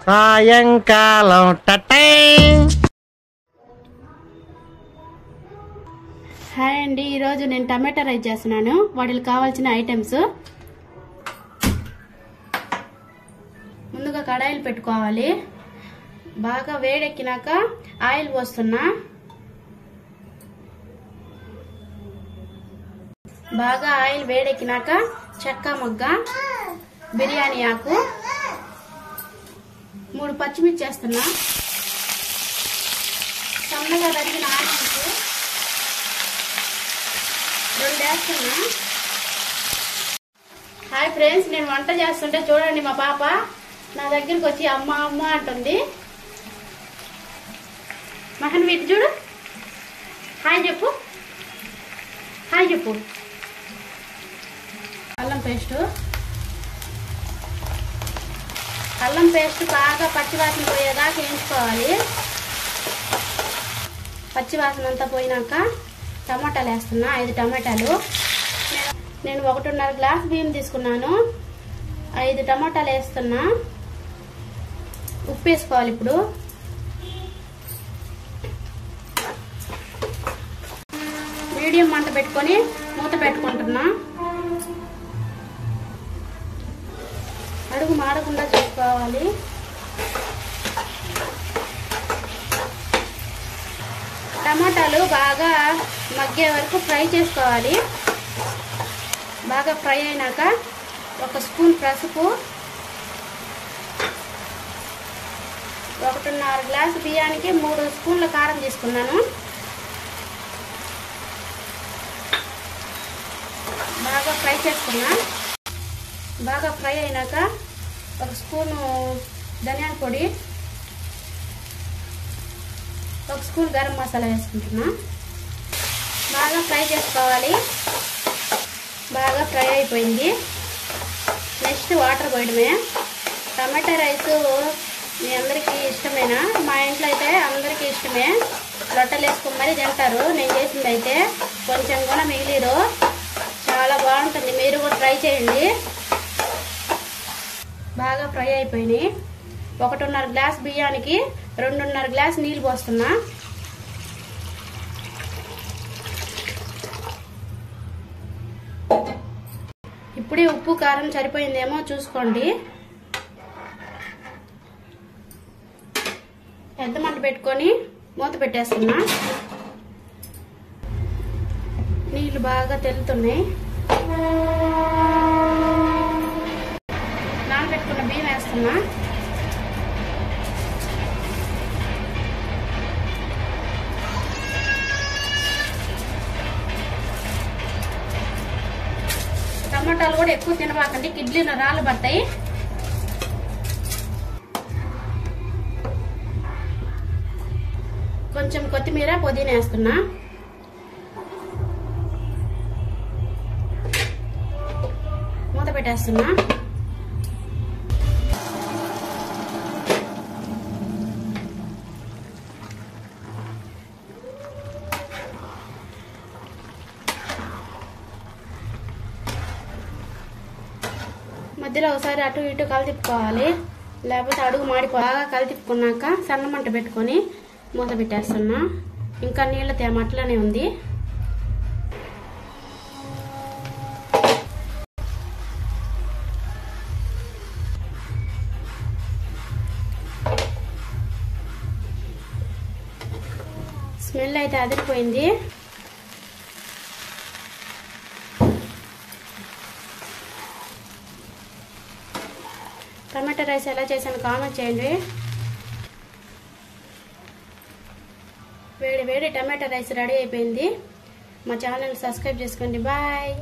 సాయంకాలం టటై. హాయ్ అండి, ఈరోజు నేను టమాటా రైస్ చేస్తున్నాను. వాటికి కావాల్సిన ఐటమ్స్: ముందుగా కడాయిలు పెట్టుకోవాలి. బాగా వేడెక్కినాక ఆయిల్ పోస్తున్నా. బాగా ఆయిల్ వేడెక్కినాక చెక్క మొగ్గ, బిర్యానీ ఆకు, 3 పచ్చిమిర్చి వేస్తున్నా. సన్నగా తరిగిన ఆనియన్స్ 2 వేస్తున్నా. హాయ్ ఫ్రెండ్స్, నేను వంట చేస్తుంటే చూడండి, మా పాప నా దగ్గరికి వచ్చి అమ్మ అమ్మ అంటుంది. మహన్ వీటి చూడు, హాయ్ చెప్పు, హాయ్ చెప్పు. అల్లం పేస్ట్ బాగా పచ్చివాసన పోయేదాకా వేయించుకోవాలి. పచ్చివాసన అంతా పోయినాక టమాటాలు వేస్తున్నా. 5 టమాటాలు. నేను 1.5 గ్లాస్ బియ్యం తీసుకున్నాను. 5 టమాటాలు వేస్తున్నా. ఉప్పు వేసుకోవాలి. ఇప్పుడు మీడియం మంట పెట్టుకొని మూత పెట్టుకుంటున్నా. అడుగు మాడకుండా చూసుకోవాలి. టమాటాలు బాగా మగ్గే వరకు ఫ్రై చేసుకోవాలి. బాగా ఫ్రై అయినాక 1 స్పూన్ పసుపు, 1.5 గ్లాసు బియ్యానికి 3 స్పూన్ల కారం తీసుకున్నాను. బాగా ఫ్రై చేసుకున్నా. బాగా ఫ్రై అయినాక 1 స్పూను ధనియాల పొడి, 1 స్పూన్ గరం మసాలా వేసుకుంటున్నా. బాగా ఫ్రై చేసుకోవాలి. బాగా ఫ్రై అయిపోయింది. నెక్స్ట్ వాటర్ పోయడమే. టమాటా రైస్ మీ అందరికీ ఇష్టమేనా? మా ఇంట్లో అయితే అందరికీ ఇష్టమే. రొట్టెలు వేసుకుని మరీ తింటారు. నేను చేసింది అయితే కొంచెం కూడా మిగిలిరు. చాలా బాగుంటుంది. మీరు కూడా ట్రై చేయండి. బాగా ఫ్రై అయిపోయినాయి. 1.5 గ్లాస్ బియ్యానికి 2.5 గ్లాస్ నీళ్ళు పోస్తున్నా. ఇప్పుడే ఉప్పు కారం సరిపోయిందేమో చూసుకోండి. పెద్ద మంట పెట్టుకొని మూత పెట్టేస్తున్నా. నీళ్ళు బాగా తెల్లుతున్నాయి. నానబెట్టుకున్న బియ్యం వేస్తున్నా. టమాటాలు కూడా ఎక్కువ తినబాకండి, కిడ్నీలో రాళ్ళు పడతాయి. కొంచెం కొత్తిమీర, పుదీనా వేస్తున్నా. మూత పెట్టేస్తున్నా. మధ్యలో ఒకసారి అటు ఇటు కలితిప్పుకోవాలి, లేకపోతే అడుగు బాగా కలితిప్పుకున్నాక సన్న మంట పెట్టుకొని మూత పెట్టేస్తున్నా. ఇంకా నీళ్ళ తేమ అట్లనే ఉంది. స్మెల్ అయితే అదిరిపోయింది. టమాటా రైస్ ఎలా చేశాను కామెంట్ చేయండి. వేడి వేడి టమాటా రైస్ రెడీ అయిపోయింది. మా ఛానల్ సబ్స్క్రైబ్ చేసుకోండి. బాయ్.